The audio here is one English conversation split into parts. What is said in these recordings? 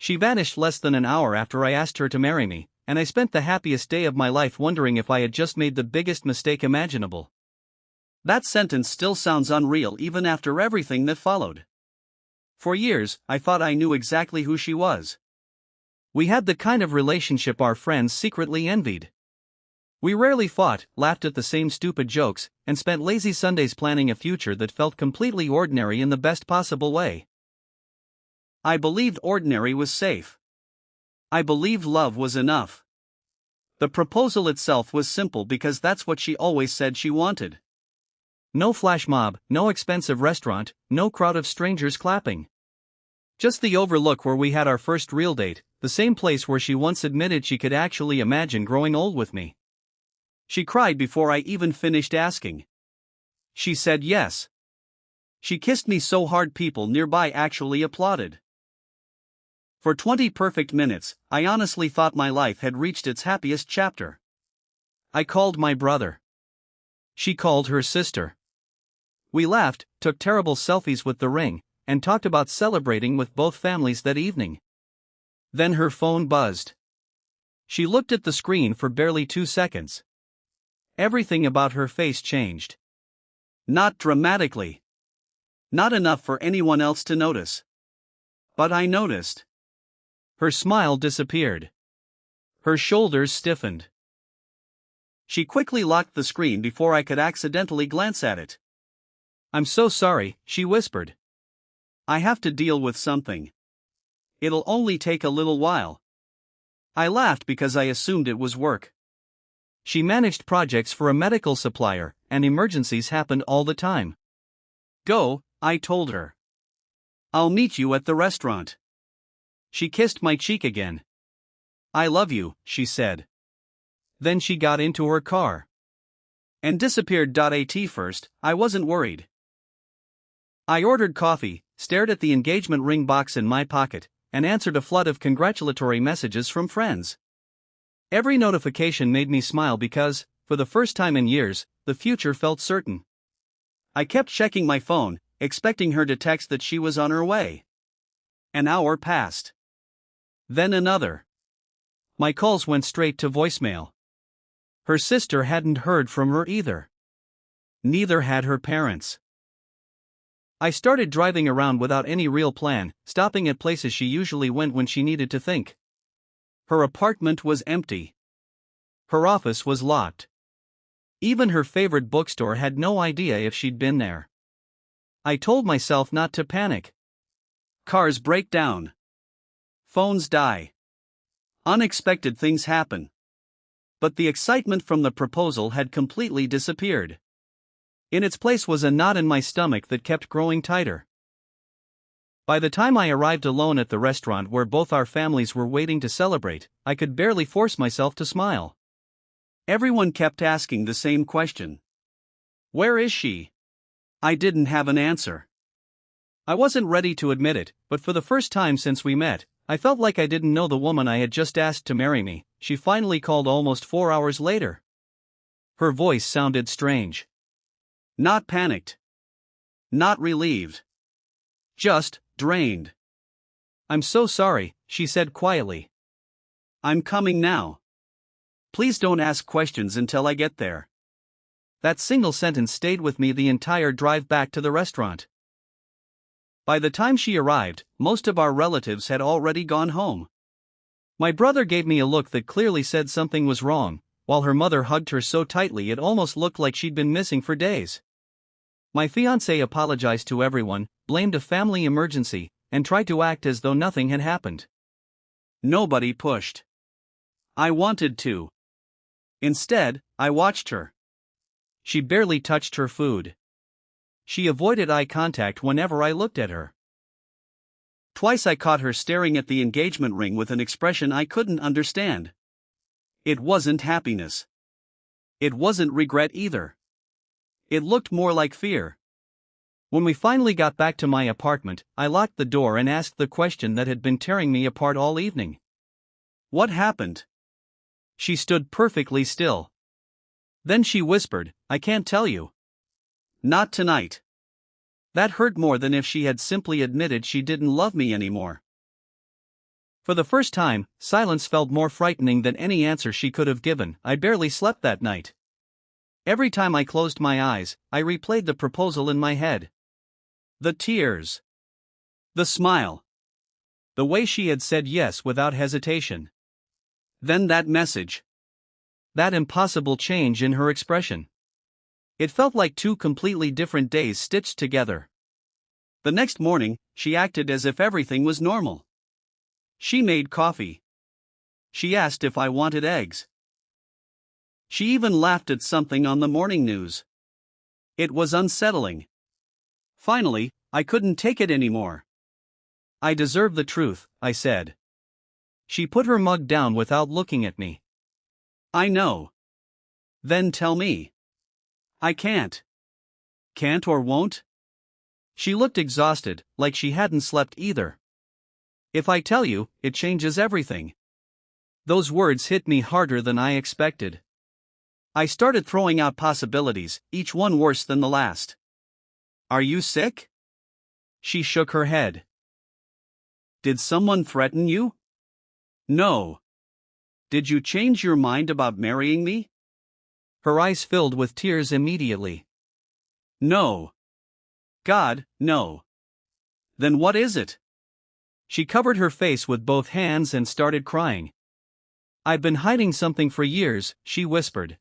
She vanished less than an hour after I asked her to marry me, and I spent the happiest day of my life wondering if I had just made the biggest mistake imaginable. That sentence still sounds unreal even after everything that followed. For years, I thought I knew exactly who she was. We had the kind of relationship our friends secretly envied. We rarely fought, laughed at the same stupid jokes, and spent lazy Sundays planning a future that felt completely ordinary in the best possible way. I believed ordinary was safe. I believed love was enough. The proposal itself was simple because that's what she always said she wanted. No flash mob, no expensive restaurant, no crowd of strangers clapping. Just the overlook where we had our first real date, the same place where she once admitted she could actually imagine growing old with me. She cried before I even finished asking. She said yes. She kissed me so hard people nearby actually applauded. For 20 perfect minutes, I honestly thought my life had reached its happiest chapter. I called my brother. She called her sister. We laughed, took terrible selfies with the ring, and talked about celebrating with both families that evening. Then her phone buzzed. She looked at the screen for barely 2 seconds. Everything about her face changed. Not dramatically. Not enough for anyone else to notice. But I noticed. Her smile disappeared. Her shoulders stiffened. She quickly locked the screen before I could accidentally glance at it. "I'm so sorry," she whispered. "I have to deal with something. It'll only take a little while." I laughed because I assumed it was work. She managed projects for a medical supplier, and emergencies happened all the time. "Go," I told her. "I'll meet you at the restaurant." She kissed my cheek again. "I love you," she said. Then she got into her car. And disappeared. At first, I wasn't worried. I ordered coffee, stared at the engagement ring box in my pocket, and answered a flood of congratulatory messages from friends. Every notification made me smile because, for the first time in years, the future felt certain. I kept checking my phone, expecting her to text that she was on her way. An hour passed. Then another. My calls went straight to voicemail. Her sister hadn't heard from her either. Neither had her parents. I started driving around without any real plan, stopping at places she usually went when she needed to think. Her apartment was empty. Her office was locked. Even her favorite bookstore had no idea if she'd been there. I told myself not to panic. Cars break down. Phones die. Unexpected things happen. But the excitement from the proposal had completely disappeared. In its place was a knot in my stomach that kept growing tighter. By the time I arrived alone at the restaurant where both our families were waiting to celebrate, I could barely force myself to smile. Everyone kept asking the same question. "Where is she?" I didn't have an answer. I wasn't ready to admit it, but for the first time since we met, I felt like I didn't know the woman I had just asked to marry me. She finally called almost 4 hours later. Her voice sounded strange. Not panicked. Not relieved. Just drained. "I'm so sorry," she said quietly. "I'm coming now. Please don't ask questions until I get there." That single sentence stayed with me the entire drive back to the restaurant. By the time she arrived, most of our relatives had already gone home. My brother gave me a look that clearly said something was wrong, while her mother hugged her so tightly it almost looked like she'd been missing for days. My fiancé apologized to everyone, blamed a family emergency, and tried to act as though nothing had happened. Nobody pushed. I wanted to. Instead, I watched her. She barely touched her food. She avoided eye contact whenever I looked at her. Twice I caught her staring at the engagement ring with an expression I couldn't understand. It wasn't happiness. It wasn't regret either. It looked more like fear. When we finally got back to my apartment, I locked the door and asked the question that had been tearing me apart all evening. "What happened?" She stood perfectly still. Then she whispered, "I can't tell you." "Not tonight." That hurt more than if she had simply admitted she didn't love me anymore. For the first time, silence felt more frightening than any answer she could have given. I barely slept that night. Every time I closed my eyes, I replayed the proposal in my head. The tears. The smile. The way she had said yes without hesitation. Then that message. That impossible change in her expression. It felt like two completely different days stitched together. The next morning, she acted as if everything was normal. She made coffee. She asked if I wanted eggs. She even laughed at something on the morning news. It was unsettling. Finally, I couldn't take it anymore. I deserve the truth, I said. She put her mug down without looking at me. I know. Then tell me. I can't. Can't or won't? She looked exhausted, like she hadn't slept either. If I tell you, it changes everything. Those words hit me harder than I expected. I started throwing out possibilities, each one worse than the last. Are you sick? She shook her head. Did someone threaten you? No. Did you change your mind about marrying me? Her eyes filled with tears immediately. No. God, no. Then what is it? She covered her face with both hands and started crying. I've been hiding something for years, she whispered.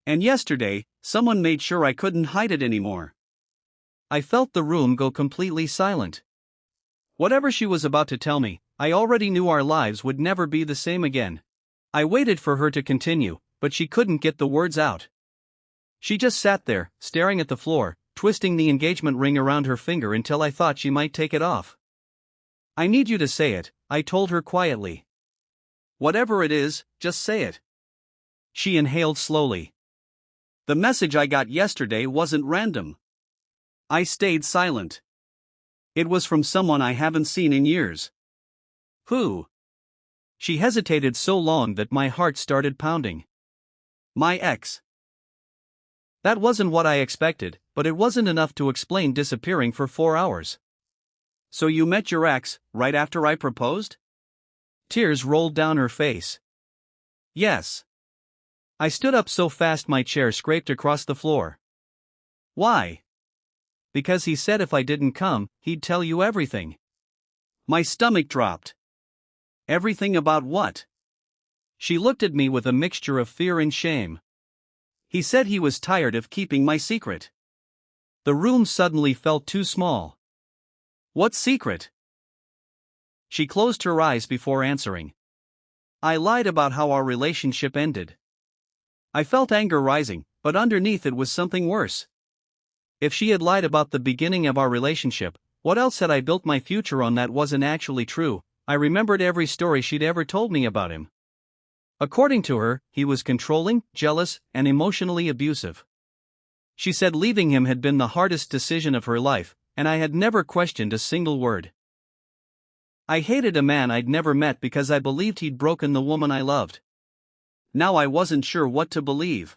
And yesterday, someone made sure I couldn't hide it anymore. I felt the room go completely silent. Whatever she was about to tell me, I already knew our lives would never be the same again. I waited for her to continue, but she couldn't get the words out. She just sat there, staring at the floor, twisting the engagement ring around her finger until I thought she might take it off. I need you to say it, I told her quietly. Whatever it is, just say it. She inhaled slowly. The message I got yesterday wasn't random. I stayed silent. It was from someone I haven't seen in years. Who? She hesitated so long that my heart started pounding. My ex. That wasn't what I expected, but it wasn't enough to explain disappearing for 4 hours. So you met your ex, right after I proposed? Tears rolled down her face. Yes. I stood up so fast my chair scraped across the floor. Why? Because he said if I didn't come, he'd tell you everything. My stomach dropped. Everything about what? She looked at me with a mixture of fear and shame. He said he was tired of keeping my secret. The room suddenly felt too small. What secret? She closed her eyes before answering. I lied about how our relationship ended. I felt anger rising, but underneath it was something worse. If she had lied about the beginning of our relationship, what else had I built my future on that wasn't actually true? I remembered every story she'd ever told me about him. According to her, he was controlling, jealous, and emotionally abusive. She said leaving him had been the hardest decision of her life, and I had never questioned a single word. I hated a man I'd never met because I believed he'd broken the woman I loved. Now I wasn't sure what to believe.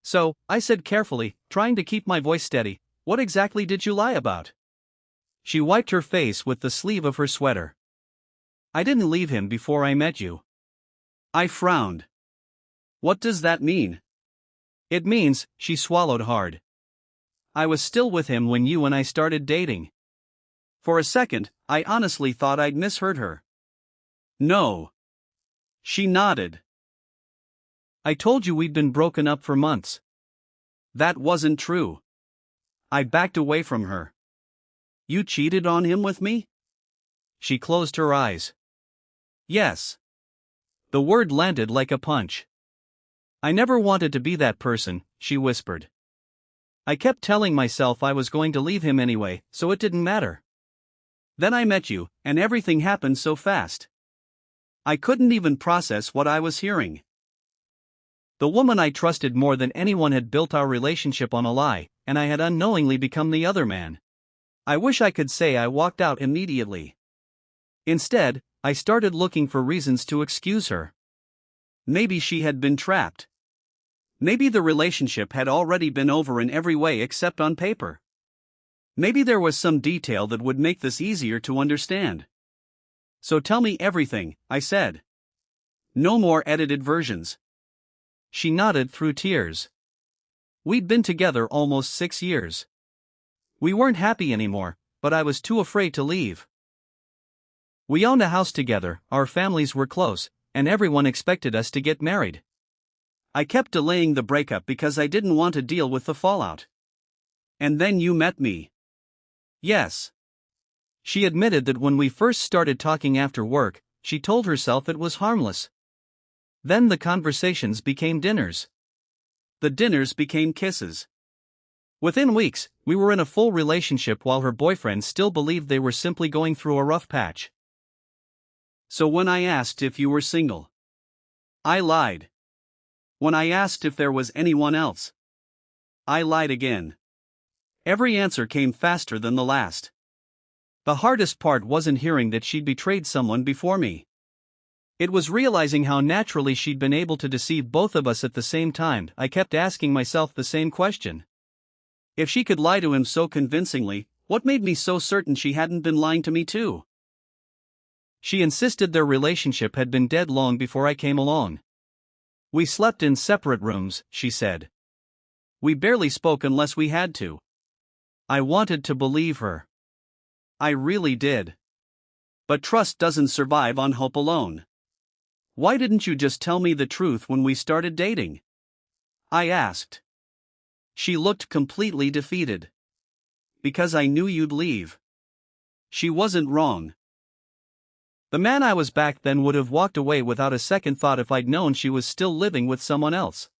So, I said carefully, trying to keep my voice steady, what exactly did you lie about? She wiped her face with the sleeve of her sweater. I didn't leave him before I met you. I frowned. What does that mean? It means, she swallowed hard. I was still with him when you and I started dating. For a second, I honestly thought I'd misheard her. No. She nodded. I told you we'd been broken up for months. That wasn't true. I backed away from her. You cheated on him with me? She closed her eyes. Yes. The word landed like a punch. I never wanted to be that person, she whispered. I kept telling myself I was going to leave him anyway, so it didn't matter. Then I met you, and everything happened so fast. I couldn't even process what I was hearing. The woman I trusted more than anyone had built our relationship on a lie, and I had unknowingly become the other man. I wish I could say I walked out immediately. Instead, I started looking for reasons to excuse her. Maybe she had been trapped. Maybe the relationship had already been over in every way except on paper. Maybe there was some detail that would make this easier to understand. So tell me everything, I said. No more edited versions. She nodded through tears. We'd been together almost 6 years. We weren't happy anymore, but I was too afraid to leave. We owned a house together, our families were close, and everyone expected us to get married. I kept delaying the breakup because I didn't want to deal with the fallout. And then you met me. Yes. She admitted that when we first started talking after work, she told herself it was harmless. Then the conversations became dinners. The dinners became kisses. Within weeks, we were in a full relationship while her boyfriend still believed they were simply going through a rough patch. So when I asked if you were single, I lied. When I asked if there was anyone else, I lied again. Every answer came faster than the last. The hardest part wasn't hearing that she'd betrayed someone before me. It was realizing how naturally she'd been able to deceive both of us at the same time. I kept asking myself the same question. If she could lie to him so convincingly, what made me so certain she hadn't been lying to me too? She insisted their relationship had been dead long before I came along. We slept in separate rooms, she said. We barely spoke unless we had to. I wanted to believe her. I really did. But trust doesn't survive on hope alone. Why didn't you just tell me the truth when we started dating? I asked. She looked completely defeated. Because I knew you'd leave. She wasn't wrong. The man I was back then would have walked away without a second thought if I'd known she was still living with someone else.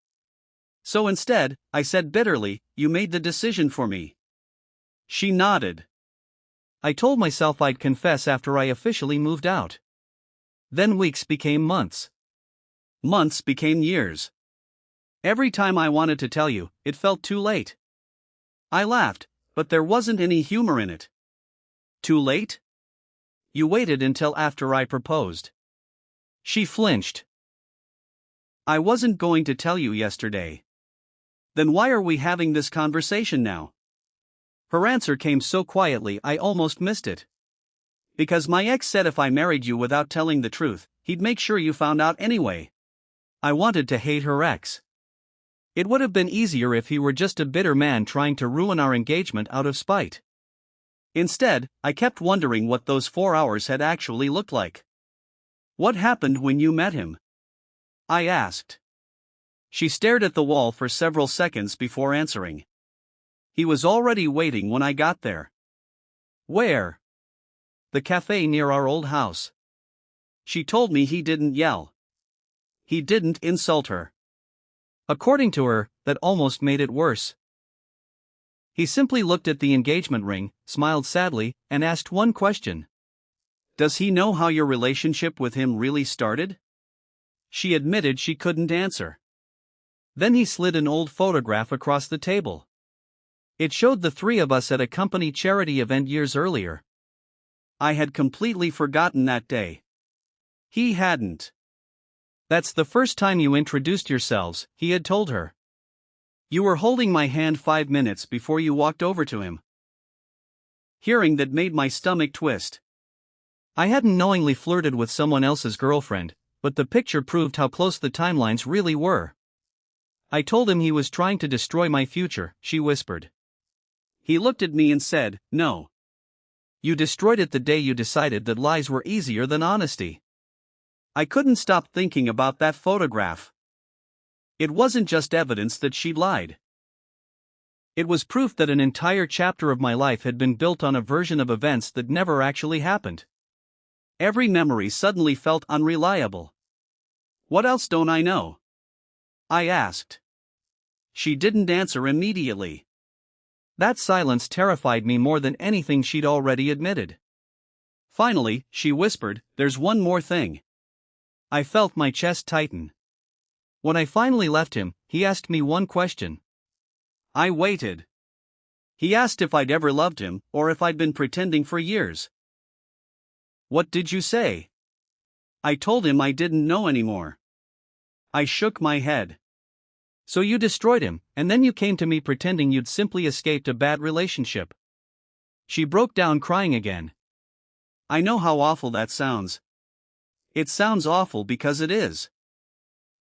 So instead, I said bitterly, you made the decision for me. She nodded. I told myself I'd confess after I officially moved out. Then weeks became months. Months became years. Every time I wanted to tell you, it felt too late. I laughed, but there wasn't any humor in it. Too late? You waited until after I proposed. She flinched. I wasn't going to tell you yesterday. Then why are we having this conversation now? Her answer came so quietly I almost missed it. Because my ex said if I married you without telling the truth, he'd make sure you found out anyway. I wanted to hate her ex. It would have been easier if he were just a bitter man trying to ruin our engagement out of spite. Instead, I kept wondering what those 4 hours had actually looked like. What happened when you met him? I asked. She stared at the wall for several seconds before answering. He was already waiting when I got there. Where? The cafe near our old house. She told me he didn't yell. He didn't insult her. According to her, that almost made it worse. He simply looked at the engagement ring, smiled sadly, and asked one question. Does he know how your relationship with him really started? She admitted she couldn't answer. Then he slid an old photograph across the table. It showed the three of us at a company charity event years earlier. I had completely forgotten that day. He hadn't. That's the first time you introduced yourselves, he had told her. You were holding my hand 5 minutes before you walked over to him. Hearing that made my stomach twist. I hadn't knowingly flirted with someone else's girlfriend, but the picture proved how close the timelines really were. I told him he was trying to destroy my future, she whispered. He looked at me and said, no. You destroyed it the day you decided that lies were easier than honesty. I couldn't stop thinking about that photograph. It wasn't just evidence that she lied. It was proof that an entire chapter of my life had been built on a version of events that never actually happened. Every memory suddenly felt unreliable. What else don't I know? I asked. She didn't answer immediately. That silence terrified me more than anything she'd already admitted. Finally, she whispered, there's one more thing. I felt my chest tighten. When I finally left him, he asked me one question. I waited. He asked if I'd ever loved him, or if I'd been pretending for years. What did you say? I told him I didn't know anymore. I shook my head. So you destroyed him, and then you came to me pretending you'd simply escaped a bad relationship. She broke down crying again. I know how awful that sounds. It sounds awful because it is.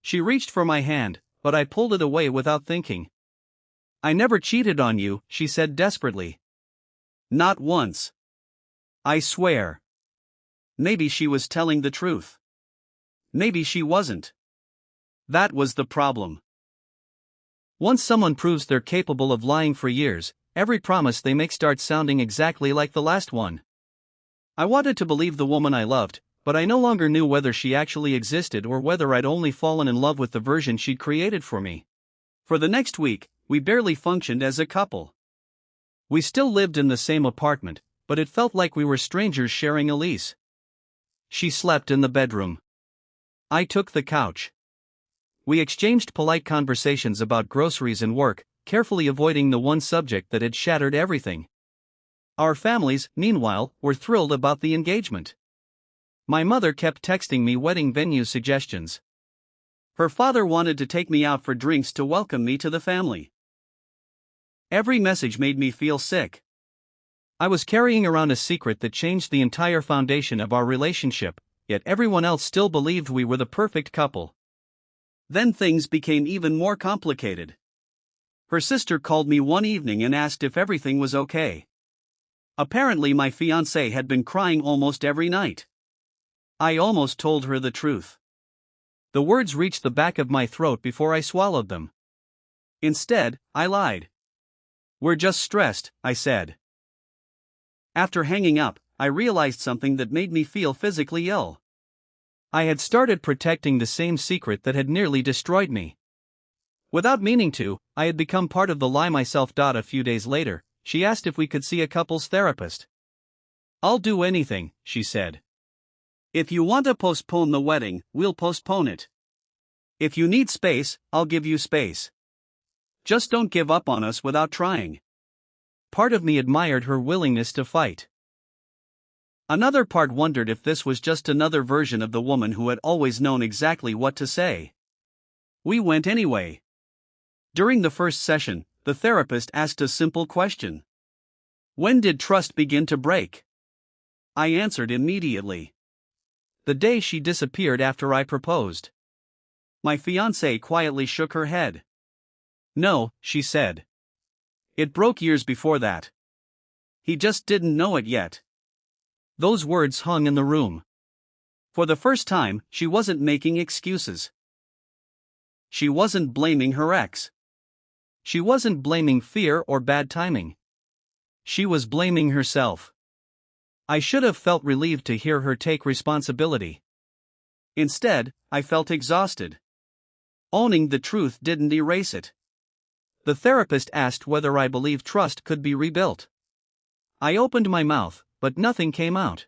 She reached for my hand, but I pulled it away without thinking. I never cheated on you, she said desperately. Not once. I swear. Maybe she was telling the truth. Maybe she wasn't. That was the problem. Once someone proves they're capable of lying for years, every promise they make starts sounding exactly like the last one. I wanted to believe the woman I loved, but I no longer knew whether she actually existed or whether I'd only fallen in love with the version she'd created for me. For the next week, we barely functioned as a couple. We still lived in the same apartment, but it felt like we were strangers sharing a lease. She slept in the bedroom. I took the couch. We exchanged polite conversations about groceries and work, carefully avoiding the one subject that had shattered everything. Our families, meanwhile, were thrilled about the engagement. My mother kept texting me wedding venue suggestions. Her father wanted to take me out for drinks to welcome me to the family. Every message made me feel sick. I was carrying around a secret that changed the entire foundation of our relationship, yet everyone else still believed we were the perfect couple. Then things became even more complicated. Her sister called me one evening and asked if everything was okay. Apparently my fiancé had been crying almost every night. I almost told her the truth. The words reached the back of my throat before I swallowed them. Instead, I lied. We're just stressed, I said. After hanging up, I realized something that made me feel physically ill. I had started protecting the same secret that had nearly destroyed me. Without meaning to, I had become part of the lie myself. A few days later, she asked if we could see a couples therapist. I'll do anything, she said. If you want to postpone the wedding, we'll postpone it. If you need space, I'll give you space. Just don't give up on us without trying. Part of me admired her willingness to fight. Another part wondered if this was just another version of the woman who had always known exactly what to say. We went anyway. During the first session, the therapist asked a simple question. When did trust begin to break? I answered immediately. The day she disappeared after I proposed. My fiancée quietly shook her head. No, she said. It broke years before that. He just didn't know it yet. Those words hung in the room. For the first time, she wasn't making excuses. She wasn't blaming her ex. She wasn't blaming fear or bad timing. She was blaming herself. I should have felt relieved to hear her take responsibility. Instead, I felt exhausted. Owning the truth didn't erase it. The therapist asked whether I believed trust could be rebuilt. I opened my mouth, but nothing came out.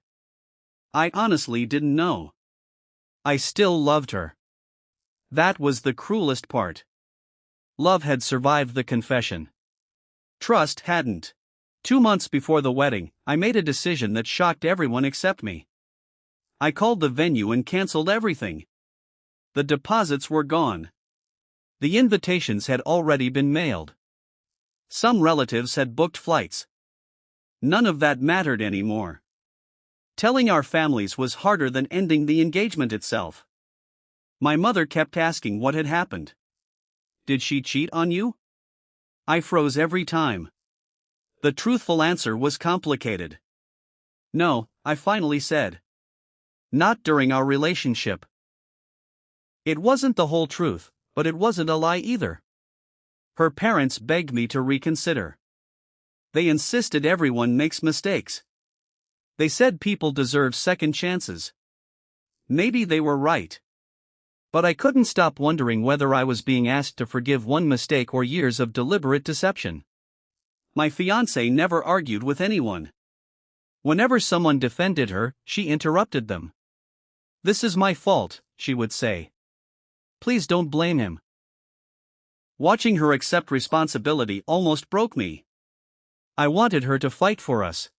I honestly didn't know. I still loved her. That was the cruelest part. Love had survived the confession. Trust hadn't. 2 months before the wedding, I made a decision that shocked everyone except me. I called the venue and canceled everything. The deposits were gone. The invitations had already been mailed. Some relatives had booked flights. None of that mattered anymore. Telling our families was harder than ending the engagement itself. My mother kept asking what had happened. Did she cheat on you? I froze every time. The truthful answer was complicated. No, I finally said. Not during our relationship. It wasn't the whole truth, but it wasn't a lie either. Her parents begged me to reconsider. They insisted everyone makes mistakes. They said people deserve second chances. Maybe they were right. But I couldn't stop wondering whether I was being asked to forgive one mistake or years of deliberate deception. My fiancée never argued with anyone. Whenever someone defended her, she interrupted them. This is my fault, she would say. Please don't blame him. Watching her accept responsibility almost broke me. I wanted her to fight for us.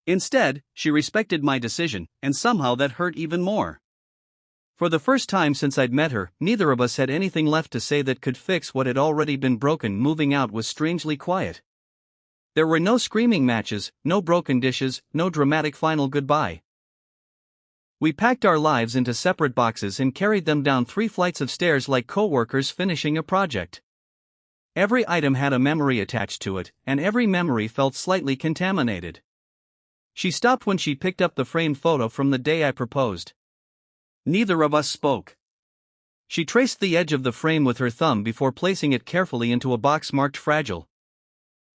Instead, she respected my decision, and somehow that hurt even more. For the first time since I'd met her, neither of us had anything left to say that could fix what had already been broken. Moving out was strangely quiet. There were no screaming matches, no broken dishes, no dramatic final goodbye. We packed our lives into separate boxes and carried them down 3 flights of stairs like co-workers finishing a project. Every item had a memory attached to it, and every memory felt slightly contaminated. She stopped when she picked up the framed photo from the day I proposed. Neither of us spoke. She traced the edge of the frame with her thumb before placing it carefully into a box marked fragile.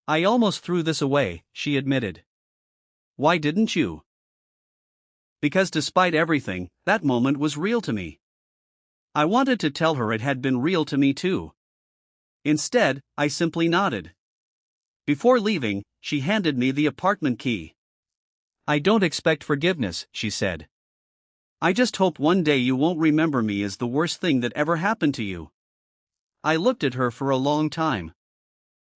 "I almost threw this away," she admitted. "Why didn't you?" "Because despite everything, that moment was real to me. I wanted to tell her it had been real to me too. Instead, I simply nodded. Before leaving, she handed me the apartment key. "I don't expect forgiveness," she said. "I just hope one day you won't remember me as the worst thing that ever happened to you." I looked at her for a long time.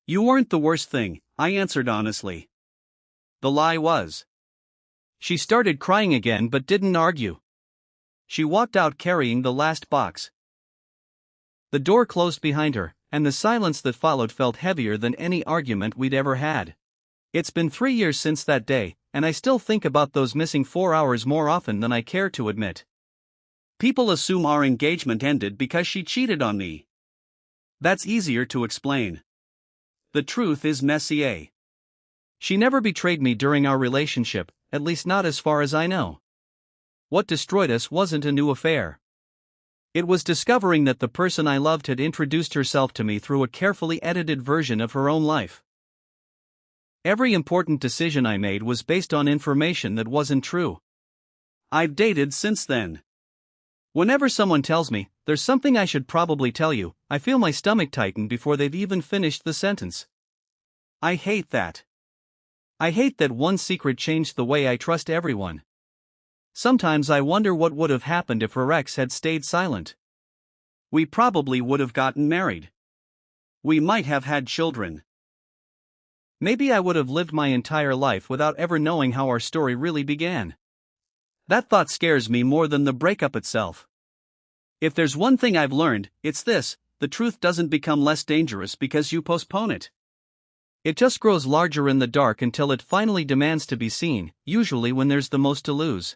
"You weren't the worst thing," I answered honestly. "The lie was." She started crying again but didn't argue. She walked out carrying the last box. The door closed behind her, and the silence that followed felt heavier than any argument we'd ever had. It's been 3 years since that day, and I still think about those missing 4 hours more often than I care to admit. People assume our engagement ended because she cheated on me. That's easier to explain. The truth is messier. She never betrayed me during our relationship, at least not as far as I know. What destroyed us wasn't a new affair. It was discovering that the person I loved had introduced herself to me through a carefully edited version of her own life. Every important decision I made was based on information that wasn't true. I've dated since then. Whenever someone tells me, "There's something I should probably tell you," I feel my stomach tighten before they've even finished the sentence. I hate that. I hate that one secret changed the way I trust everyone. Sometimes I wonder what would have happened if her ex had stayed silent. We probably would have gotten married. We might have had children. Maybe I would have lived my entire life without ever knowing how our story really began. That thought scares me more than the breakup itself. If there's one thing I've learned, it's this: the truth doesn't become less dangerous because you postpone it. It just grows larger in the dark until it finally demands to be seen, usually when there's the most to lose.